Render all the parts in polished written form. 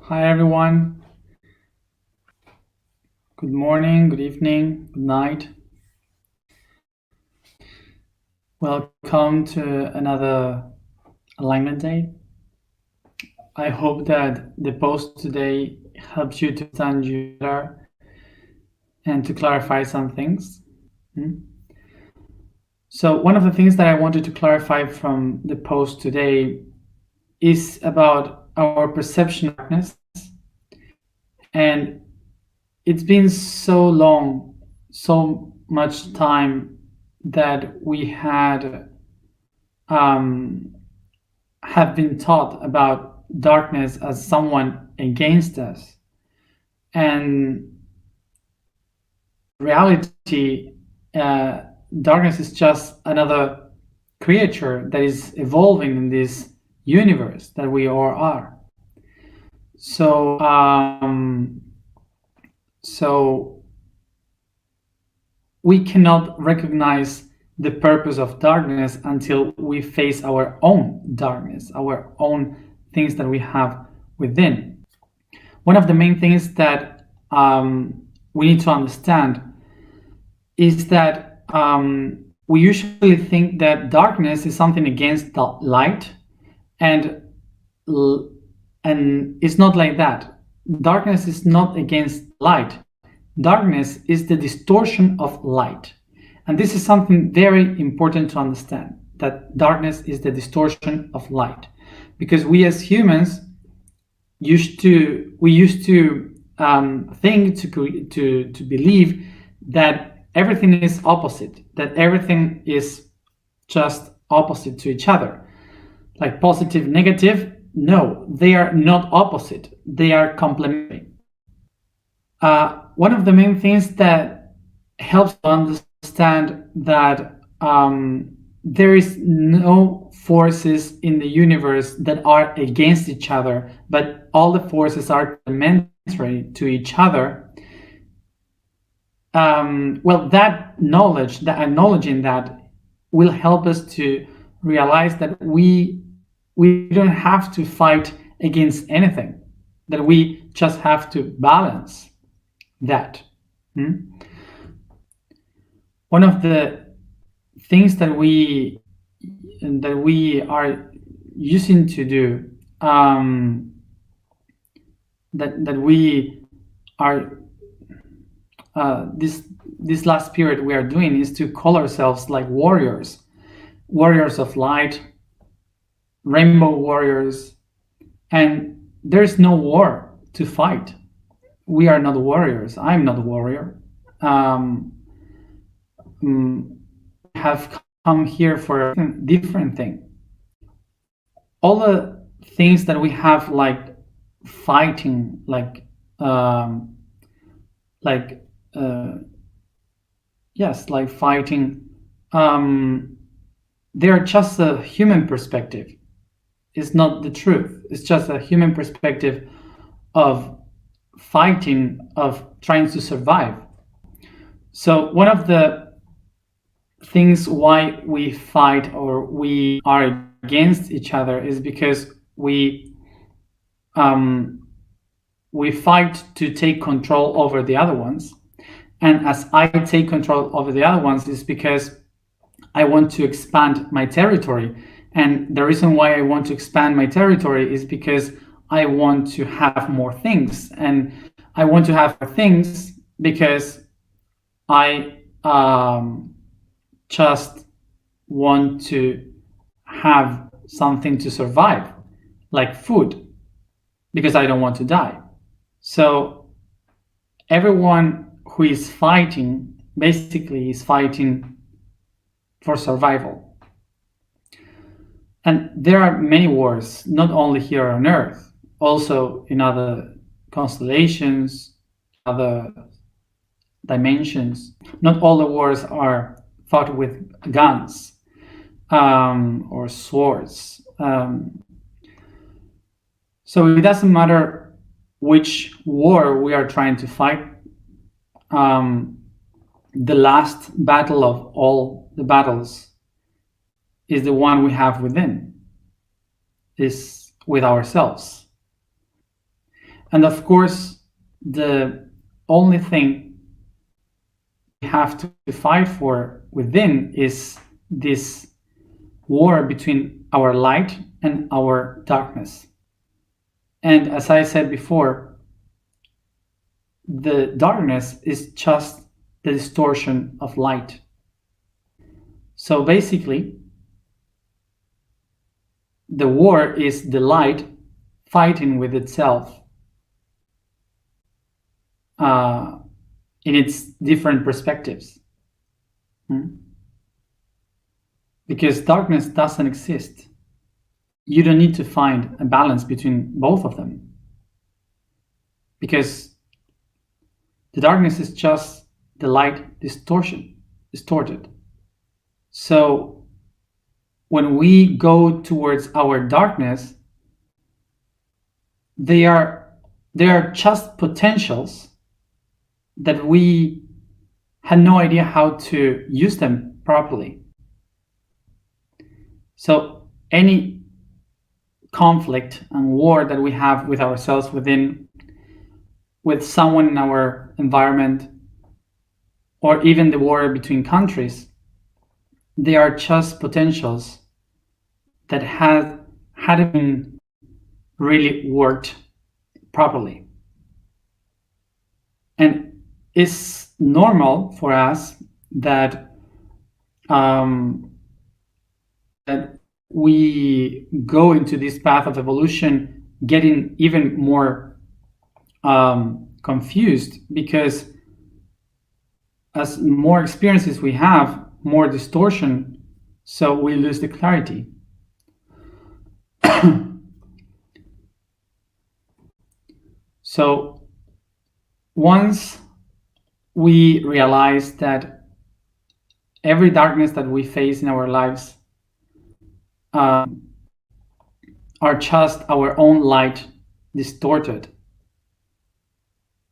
Hi everyone. Good morning, good evening, good night. Welcome to another alignment day. I hope that the post today helps you to understand you better and to clarify some things. Hmm? So, one of the things that I wanted to clarify from the post today is about our perception of darkness. And it's been so long, so much time that we um, have been taught about darkness as someone against us. And reality, uh, darkness is just another creature that is evolving in this universe that we all are. So, so we cannot recognize the purpose of darkness until we face our own darkness, our own things that we have within. One of the main things that we need to understand is that we usually think that darkness is something against the light, and and it's not like that. Darkness is not against light. Darkness is the distortion of light. And this is something very important to understand, that darkness is the distortion of light. Because we as humans used to think to believe that everything is opposite, that everything is just opposite to each other, like positive, negative. No, they are not opposite, they are complementary. One of the main things that helps to understand that there is no forces in the universe that are against each other, but all the forces are complementary to each other. That knowledge, that acknowledging that, will help us to realize that we don't have to fight against anything, that we just have to balance that. One of the things that we are using to do, that we are this last period we are doing, is to call ourselves like warriors of light, rainbow warriors. And there's no war to fight. We are not warriors. I'm not a warrior. Have come here for a different thing. All the things that we have, like fighting, yes, like fighting, they're just a human perspective. It's not the truth. It's just a human perspective of fighting, of trying to survive. So one of the things why we fight or we are against each other is because we fight to take control over the other ones. And as I take control over the other ones is because I want to expand my territory. And the reason why I want to expand my territory is because I want to have more things. And I want to have more things because I just want to have something to survive, like food, because I don't want to die. So everyone who is fighting basically is fighting for survival. And there are many wars, not only here on Earth, also in other constellations, other dimensions. Not all the wars are fought with guns or swords. So it doesn't matter which war we are trying to fight. The last battle of all the battles is the one we have within, is with ourselves. And of course, the only thing we have to fight for within is this war between our light and our darkness. And as I said before, the darkness is just the distortion of light. So basically, the war is the light fighting with itself in its different perspectives. Because darkness doesn't exist. You don't need to find a balance between both of them. Because the darkness is just the light distorted. So when we go towards our darkness, they are just potentials that we had no idea how to use them properly. So any conflict and war that we have with ourselves within, with someone in our environment, or even the war between countries, they are just potentials that hadn't been really worked properly. And it's normal for us that that we go into this path of evolution getting even more confused, because as more experiences we have, more distortion, so we lose the clarity. So once we realize that every darkness that we face in our lives are just our own light distorted,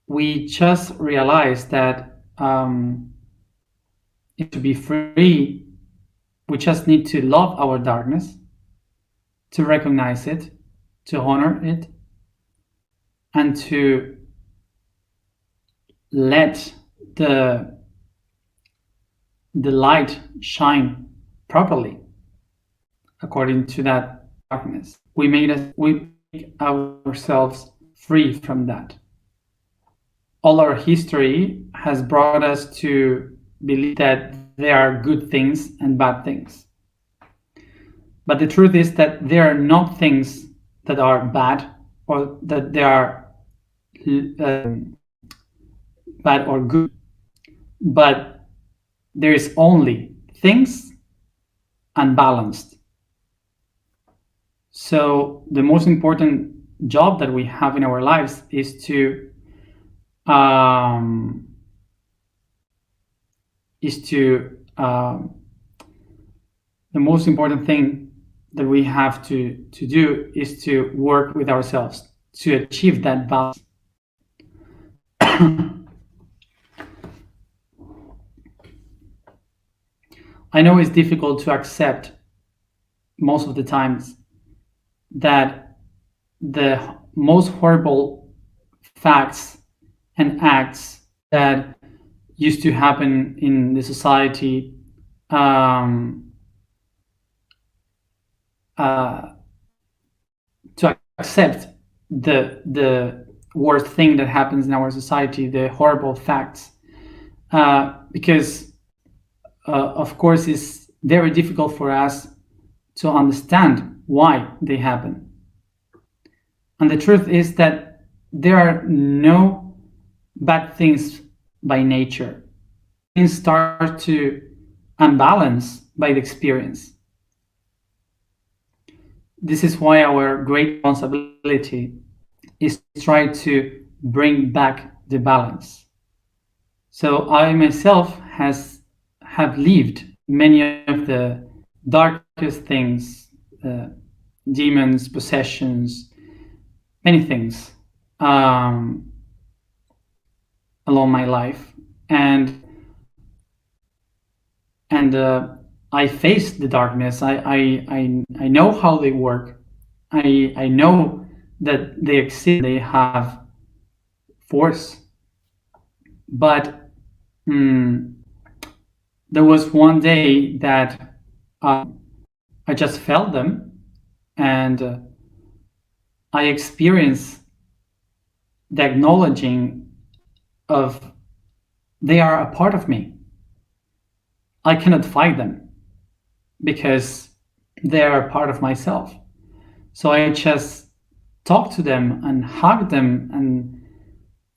we just realize that to be free, we just need to love our darkness, to recognize it, to honor it, and to let the light shine properly according to that darkness. We make ourselves free from that. All our history has brought us to believe that there are good things and bad things. But the truth is that there are not things that are bad, or that they are bad or good, but there is only things unbalanced. So the most important job that we have in our lives is to the most important thing that we have to do is to work with ourselves to achieve that balance. I know it's difficult to accept most of the times that the most horrible facts and acts that used to happen in the society to accept the worst thing that happens in our society, the horrible facts, because of course it's very difficult for us to understand why they happen. And the truth is that there are no bad things by nature. Things start to unbalance by the experience. This is why our great responsibility is to try to bring back the balance. So I myself have lived many of the darkest things, demons, possessions, many things along my life, and I faced the darkness. I know how they work. I know that they exist. They have force. But mm, there was one day that I just felt them, and I experienced the acknowledging of they are a part of me. I cannot fight them because they are a part of myself. So I just talk to them and hug them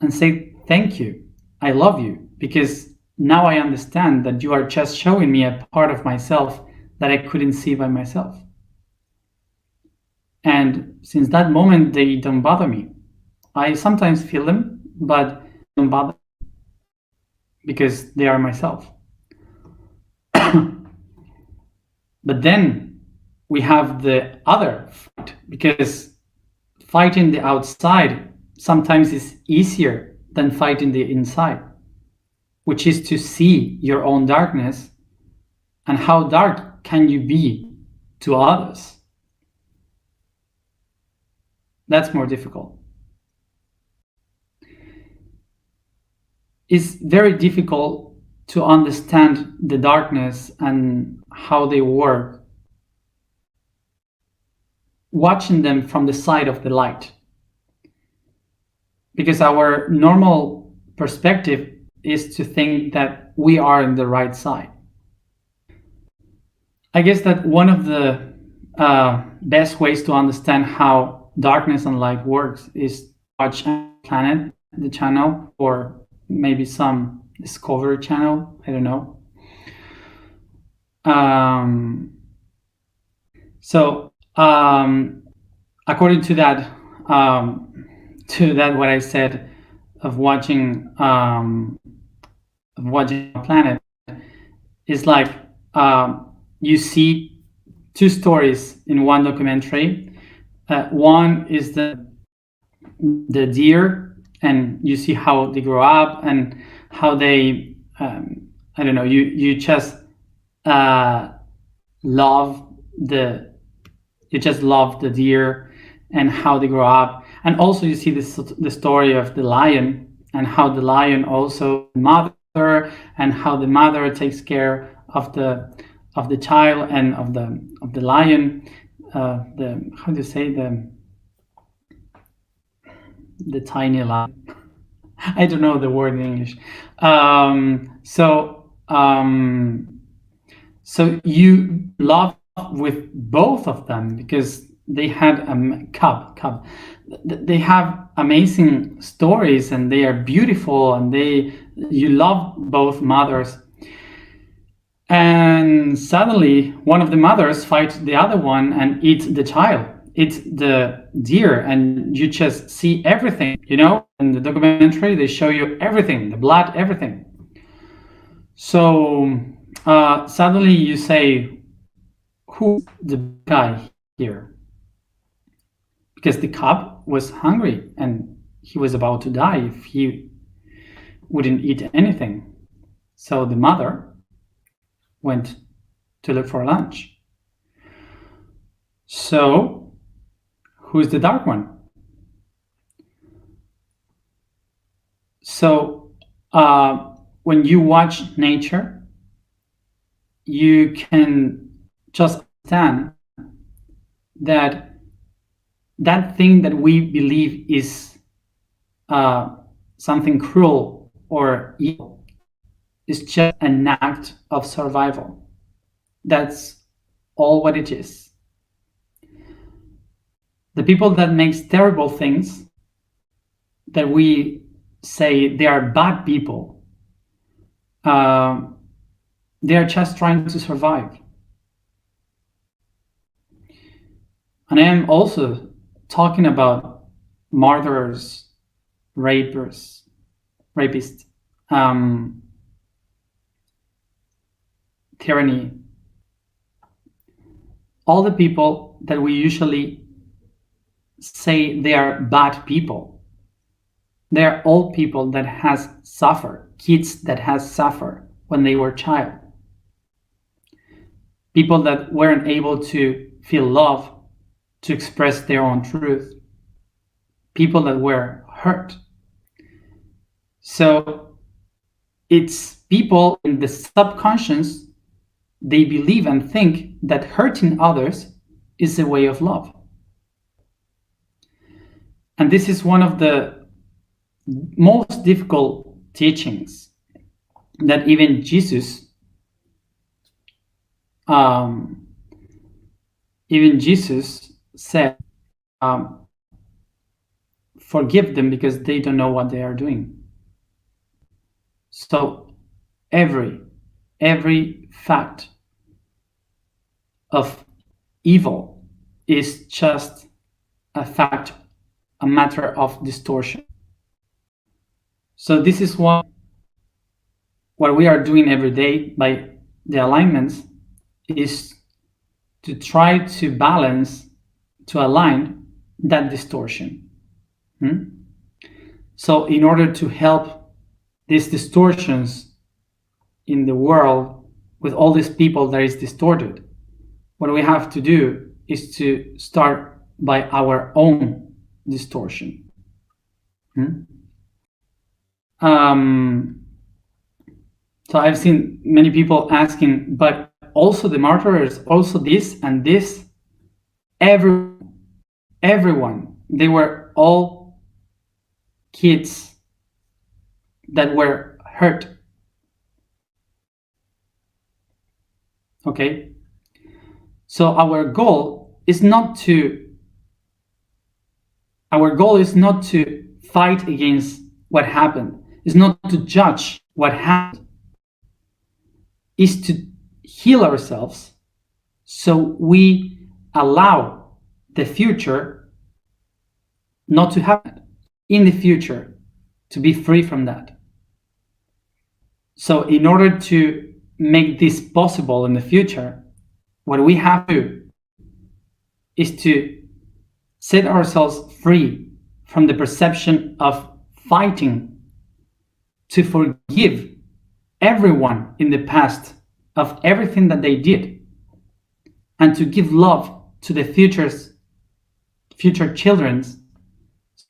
and say thank you. I love you because now I understand that you are just showing me a part of myself that I couldn't see by myself. And since that moment, they don't bother me. I sometimes feel them, but don't bother because they are myself. But then we have the other fight because fighting the outside sometimes is easier than fighting the inside, which is to see your own darkness and how dark can you be to others. That's more difficult. It's very difficult to understand the darkness and how they work, watching them from the side of the light. Because our normal perspective is to think that we are in the right side. I guess that one of the best ways to understand how darkness and light works is watch Planet, the channel, or maybe some Discovery Channel. I don't know. So according to that, what I said of watching Planet, is like you see two stories in one documentary. One is the deer, and you see how they grow up and how they I don't know. You just love the deer and how they grow up, and also you see the story of the lion and how the lion also mother, and how the mother takes care of the child and of the lion. The how do you say the tiny lion? I don't know the word in English. So you love with both of them because they had a cub. They have amazing stories and they are beautiful, and you love both mothers. And suddenly one of the mothers fights the other one and eats the child, eats the deer, and you just see everything, in the documentary they show you everything, the blood, everything. So suddenly you say, who's the guy here? Because the cub was hungry and he was about to die if he wouldn't eat anything. So the mother went to look for lunch. So who's the dark one? So when you watch nature, you can just understand that thing that we believe is something cruel or evil is just an act of survival. That's all what it is. The people that makes terrible things, that we say they are bad people, they are just trying to survive. And I am also talking about murderers, rapists, tyranny, all the people that we usually say they are bad people. They are all people that has suffered, kids that has suffered when they were child. People that weren't able to feel love, to express their own truth. People that were hurt. So it's people in the subconscious, they believe and think that hurting others is a way of love. And this is one of the most difficult teachings that um, even Jesus said, um, forgive them because they don't know what they are doing. So every fact of evil is just a fact, a matter of distortion. So this is what we are doing every day by the alignments is to try to balance, to align that distortion. So in order to help these distortions in the world with all these people that is distorted, what we have to do is to start by our own distortion. So I've seen many people asking, but also the martyrs, also this and this, everyone, they were all kids that were hurt. Okay? So our goal is not to fight against what happened. It's not to judge what happened. Is to heal ourselves so we allow the future not to happen. In the future, to be free from that. So in order to make this possible in the future, what we have to do is to set ourselves free from the perception of fighting, to forgive everyone in the past of everything that they did, and to give love to the future children.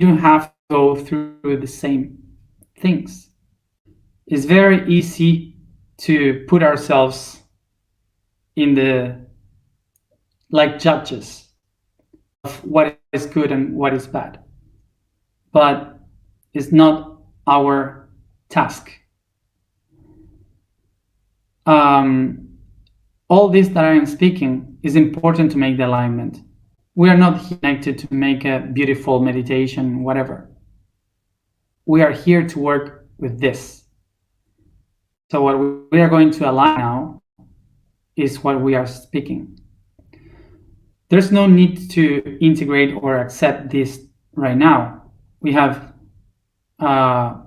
You don't have to go through the same things. It's very easy to put ourselves in the like judges of what is good and what is bad, but it's not our task. All this that I am speaking is important to make the alignment. We are not connected to make a beautiful meditation, whatever. We are here to work with this. So what we are going to align now is what we are speaking. There's no need to integrate or accept this right now. We have a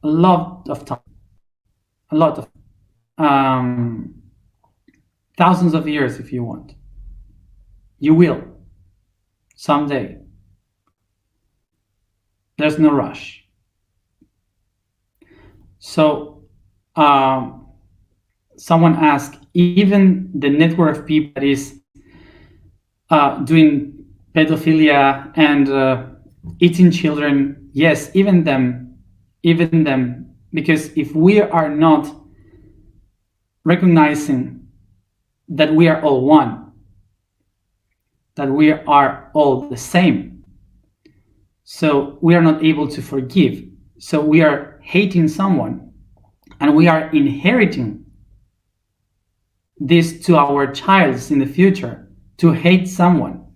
lot of time, thousands of years if you want. You will someday. There's no rush. So someone asked, even the network of people that is doing pedophilia and eating children, yes, even them, because if we are not recognizing that we are all one, that we are all the same, so we are not able to forgive. So we are hating someone, and we are inheriting this to our childs in the future, to hate someone.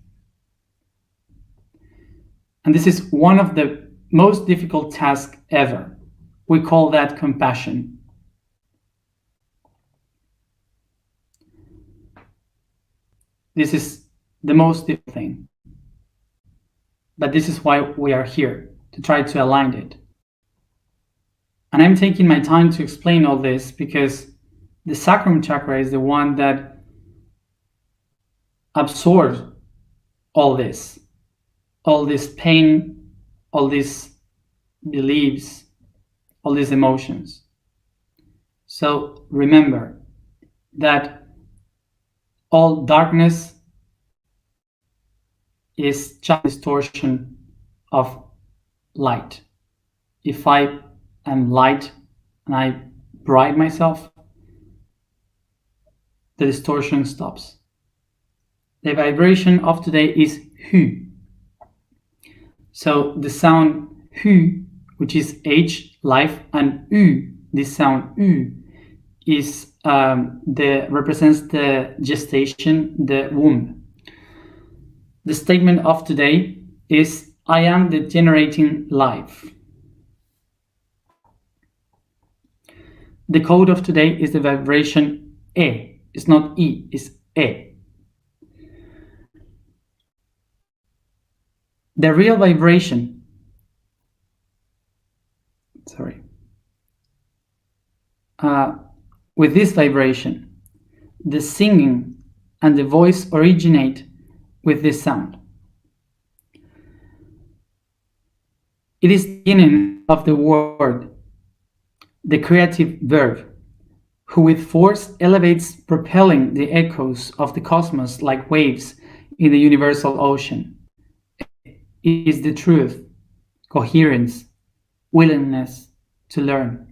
And this is one of the most difficult tasks ever. We call that compassion. This is the most difficult thing. But this is why we are here, to try to align it. And I'm taking my time to explain all this because the sacral chakra is the one that absorbs all this pain, all these beliefs, all these emotions. So remember that all darkness is just distortion of light. If I am light and I bright myself, the distortion stops. The vibration of today is hu. So the sound hu, which is H, life, and u, this sound u, is represents the gestation, the womb. The statement of today is I am the generating life. The code of today is the vibration E. It's not E, it's E. The real vibration, with this vibration, the singing and the voice originate with this sound. It is the beginning of the word, the creative verb, who with force elevates, propelling the echoes of the cosmos like waves in the universal ocean. It is the truth, coherence, willingness to learn.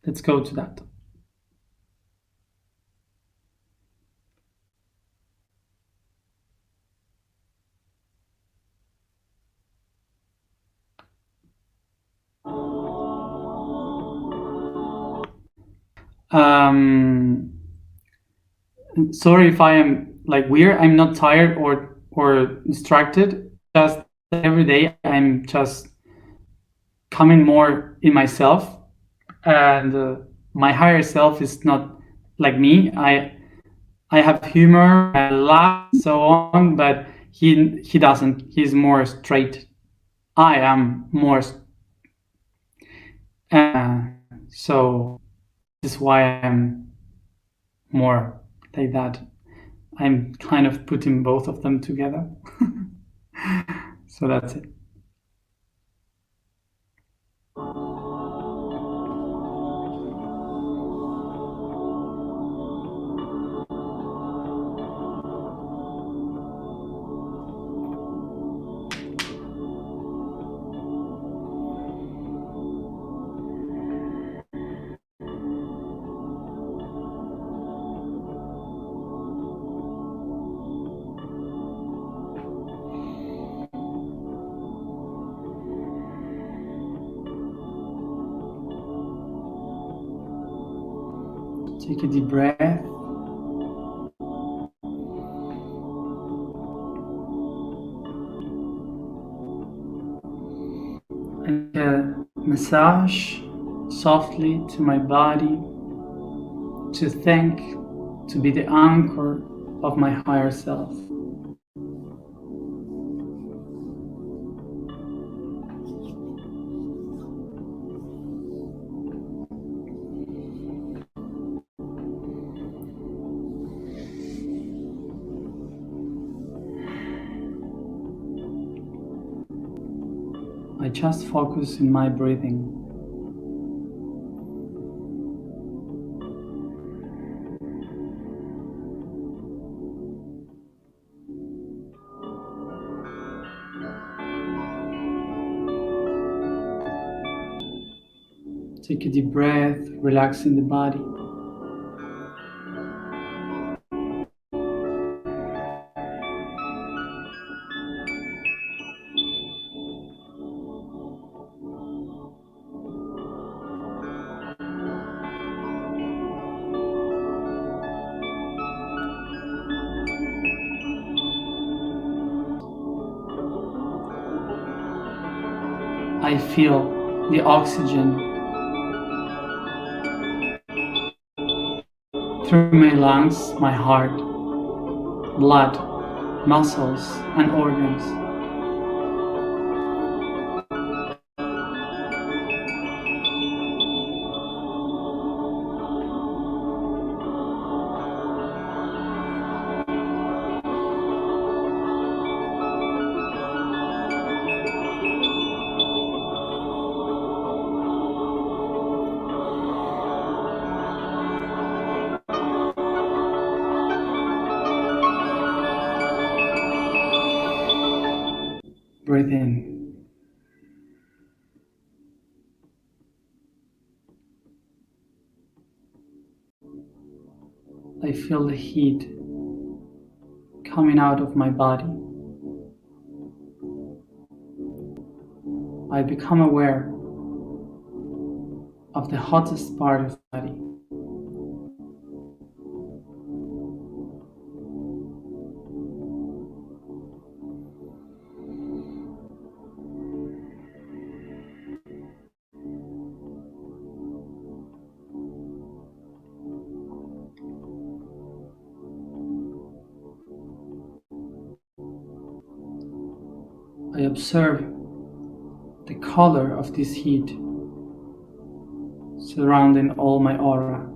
Let's go to that. Sorry if I am like weird. I'm not tired or distracted. Just every day I'm just coming more in myself, and my higher self is not like me. I have humor, I laugh, so on, but he doesn't. He's more straight. I am more. So this is why I'm more like that. I'm kind of putting both of them together. So that's it. Take a deep breath. And massage softly to my body to thank, to be the anchor of my higher self. I just focus in my breathing. Take a deep breath, relaxing the body. I feel the oxygen through my lungs, my heart, blood, muscles, and organs. Breathe in. I feel the heat coming out of my body. I become aware of the hottest part of the body. I observe the color of this heat surrounding all my aura.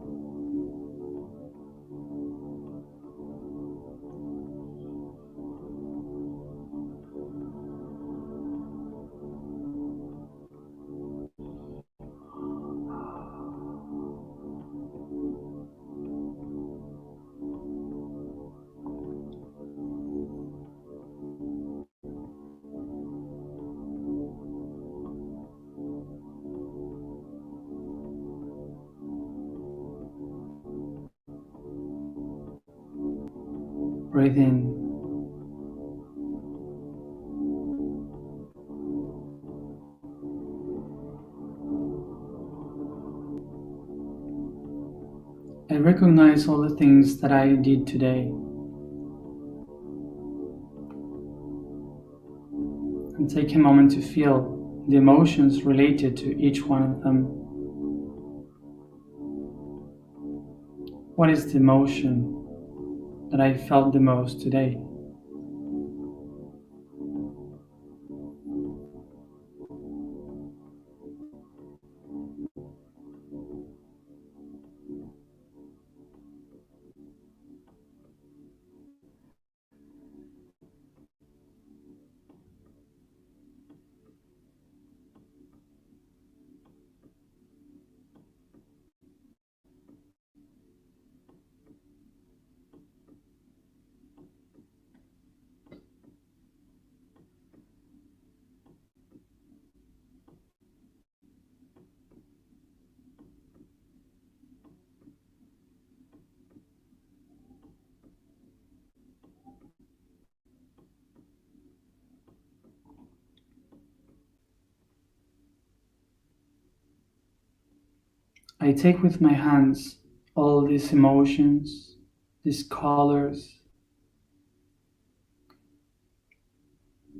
Breathe in. I recognize all the things that I did today and take a moment to feel the emotions related to each one of them. What is the emotion that I felt the most today? I take with my hands all these emotions, these colors,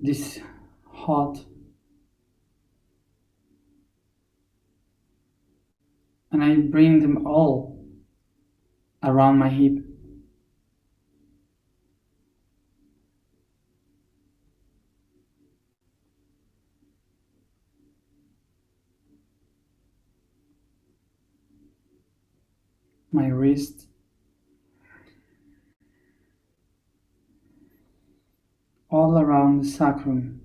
this hot, and I bring them all around my hip. My wrist, all around the sacrum.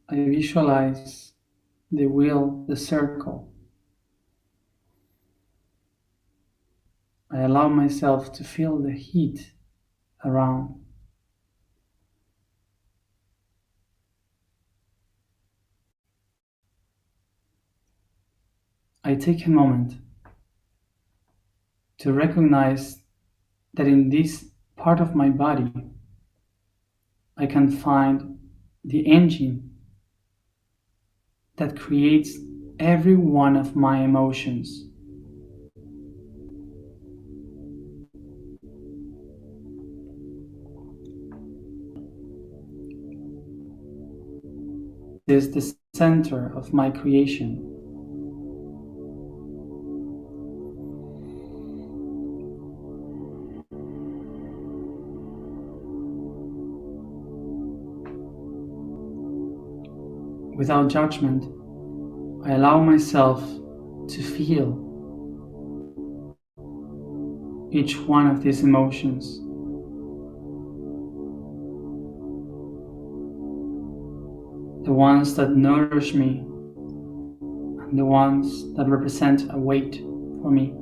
I visualize the wheel, the circle. I allow myself to feel the heat around. I take a moment to recognize that in this part of my body I can find the engine that creates every one of my emotions. It is the center of my creation. Without judgment, I allow myself to feel each one of these emotions. the ones that nourish me, and the ones that represent a weight for me.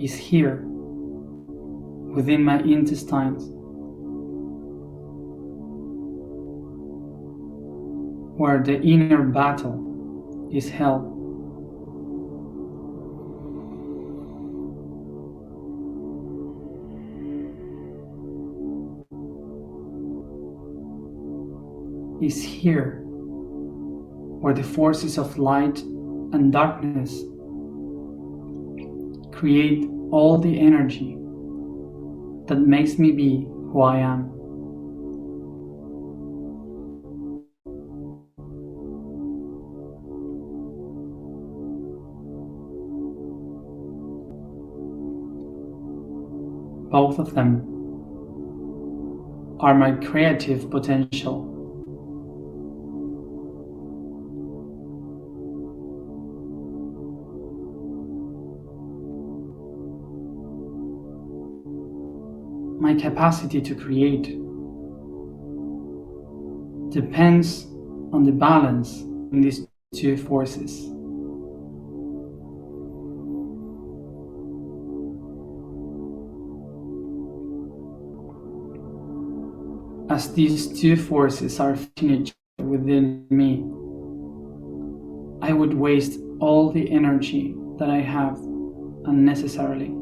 Is here within my intestines, where the inner battle is held. Is here where the forces of light and darkness create all the energy that makes me be who I am. Both of them are my creative potential. My capacity to create depends on the balance in these two forces. As these two forces are fighting each other within me, I would waste all the energy that I have unnecessarily.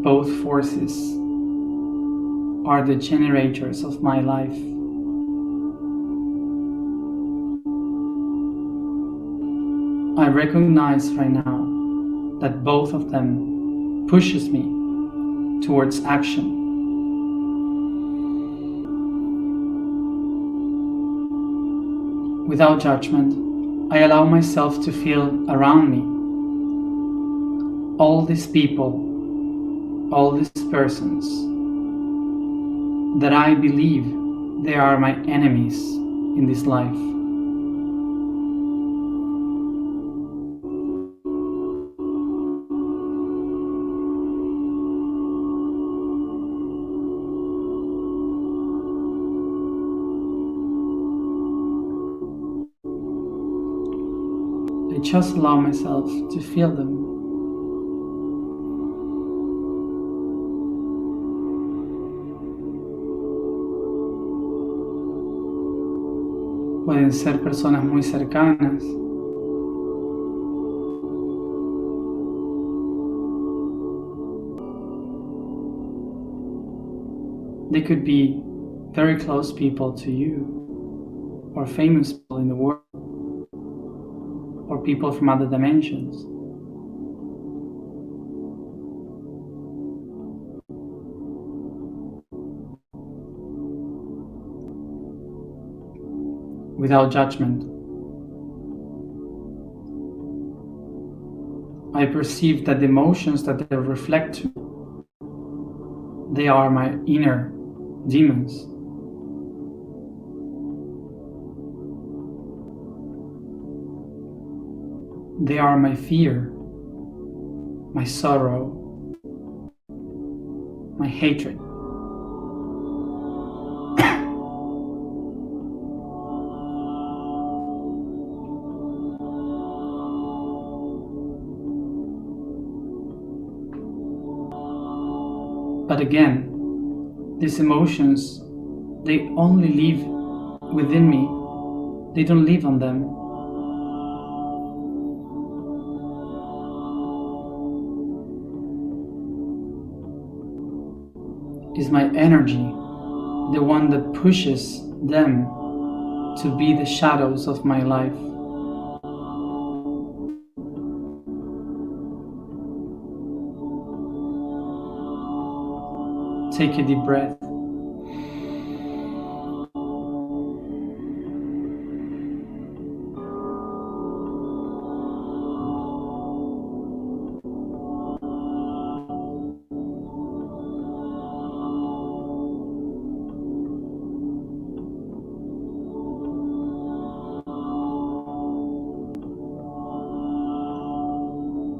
Both forces are the generators of my life. I recognize right now that both of them pushes me towards action. Without judgment, I allow myself to feel around me all these people, all these persons that I believe they are my enemies in this life. I just allow myself to feel them. Pueden ser personas muy cercanas, they could be very close people to you, or famous people in the world, or people from other dimensions. Without judgment, I perceive that the emotions that they reflect to, they are my inner demons. They are my fear, my sorrow, my hatred. But again, these emotions, they only live within me. They don't live on them. Is my energy the one that pushes them to be the shadows of my life? Take a deep breath.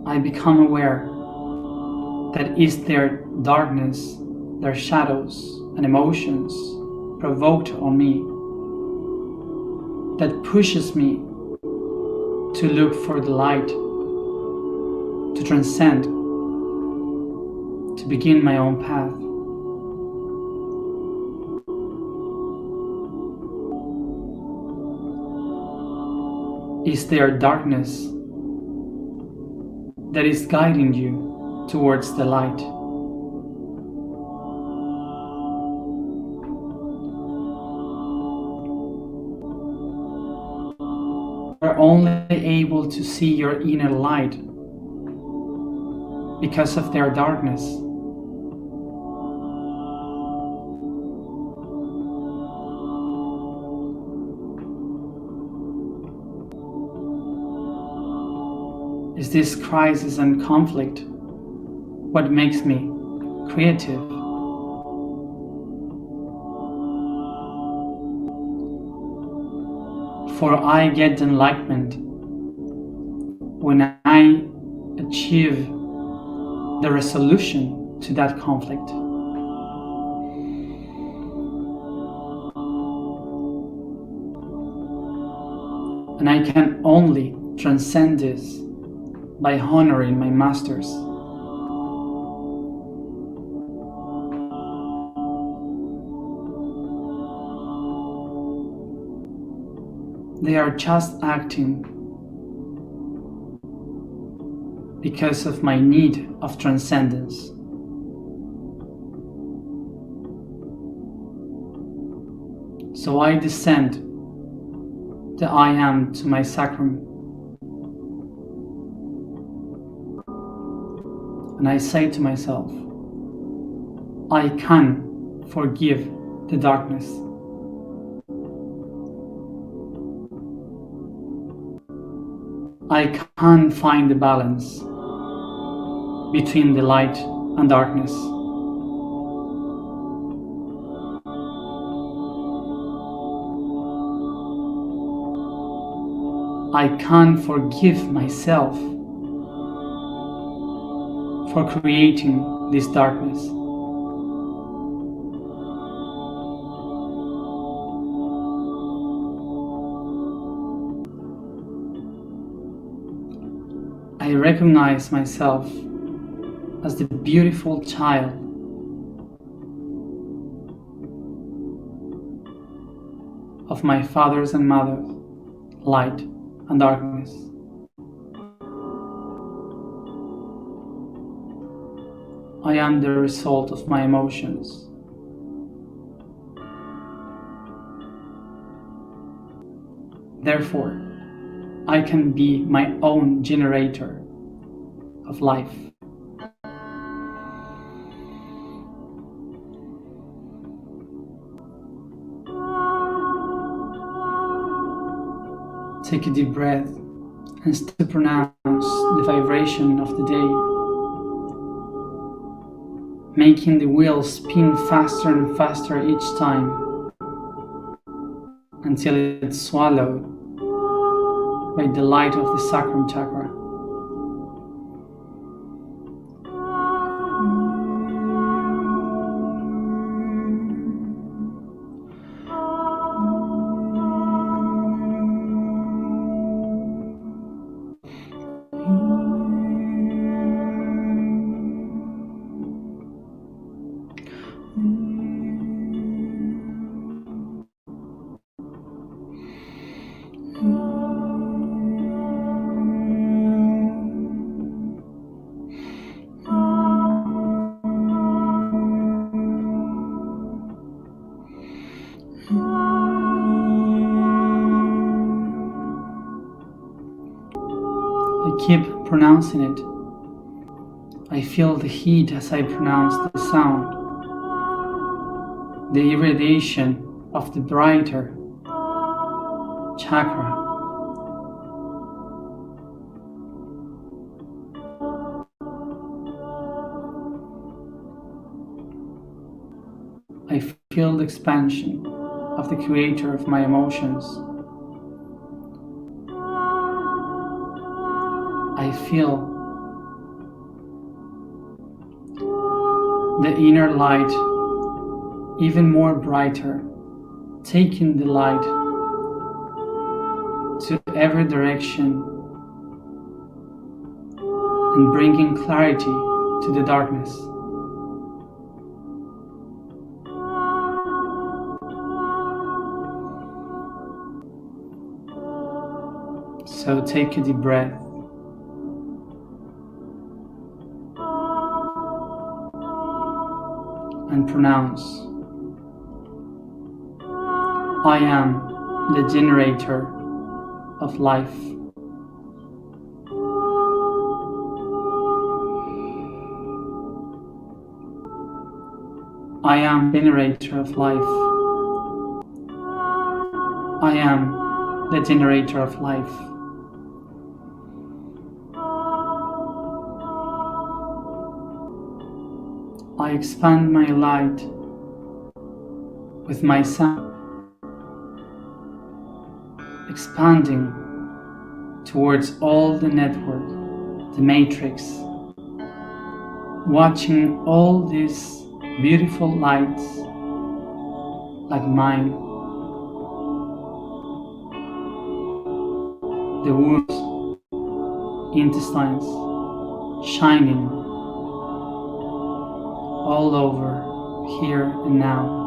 I become aware that is their darkness, their shadows and emotions provoked on me that pushes me to look for the light, to transcend, to begin my own path. Is there darkness that is guiding you towards the light? You are only able to see your inner light because of their darkness. Is this crisis and conflict what makes me creative? For I get enlightenment when I achieve the resolution to that conflict. And I can only transcend this by honoring my masters. They are just acting because of my need of transcendence. So I descend the I am to my sacrum, and I say to myself, I can forgive the darkness. I can find the balance between the light and darkness. I can forgive myself for creating this darkness. I recognize myself as the beautiful child of my fathers and mothers, light and darkness. I am the result of my emotions. Therefore, I can be my own generator of life. Take a deep breath and still pronounce the vibration of the day, making the wheel spin faster and faster each time until it's swallowed by the light of the sacral chakra. I keep pronouncing it. I feel the heat as I pronounce the sound, the irradiation of the brighter chakra. I feel the expansion of the creator of my emotions. I feel the inner light even more brighter, taking the light to every direction and bringing clarity to the darkness. So take a deep breath and pronounce, I am the generator of life. I am the generator of life. I am the generator of life. I expand my light with my sun, expanding towards all the network, the matrix, watching all these beautiful lights like mine, the wounds, intestines, shining all over here and now.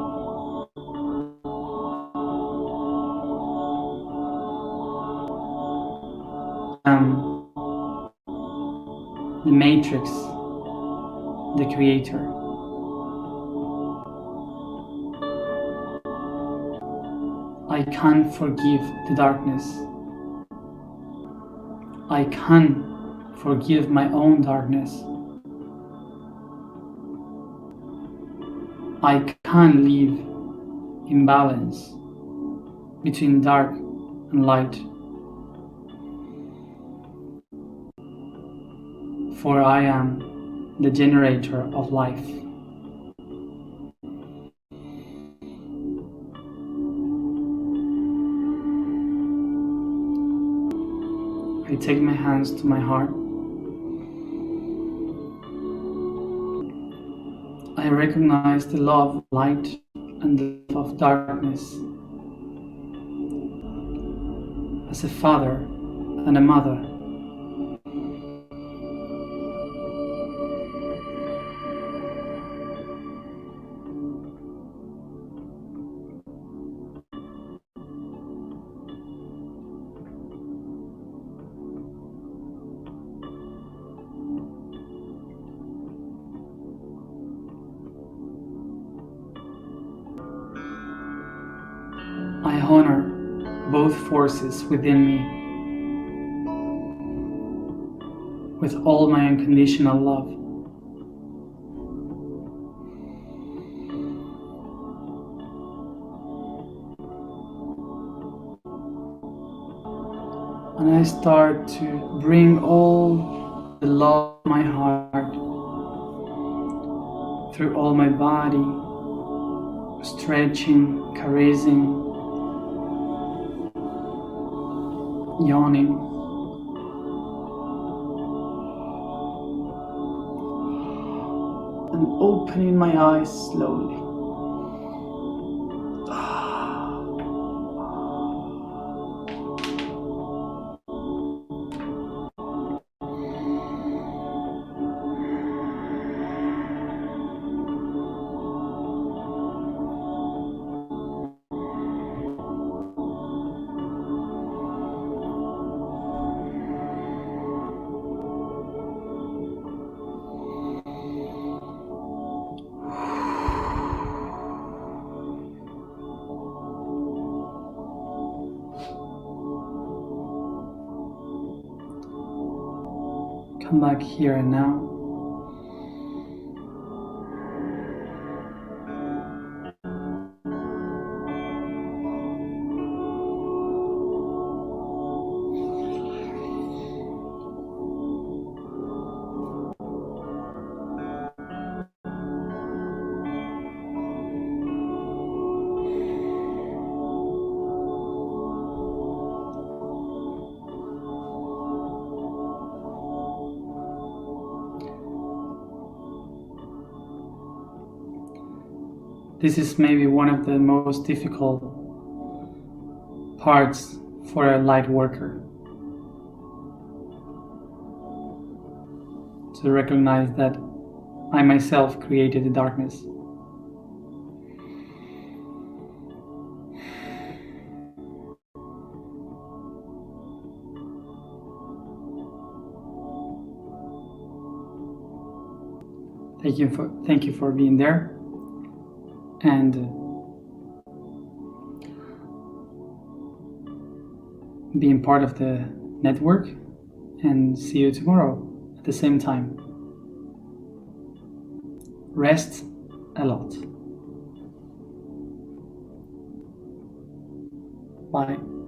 The matrix, the creator. I can forgive the darkness. I can forgive my own darkness. I can live in balance between dark and light. For I am the generator of life. I take my hands to my heart. I recognize the love of light and the love of darkness as a father and a mother. I honor both forces within me with all my unconditional love. And I start to bring all the love of my heart through all my body, stretching, caressing, yawning, and opening my eyes slowly. Come back here and now. This is maybe one of the most difficult parts for a light worker, to recognize that I myself created the darkness. Thank you for being there, and being part of the network, and see you tomorrow at the same time. Rest a lot. Bye.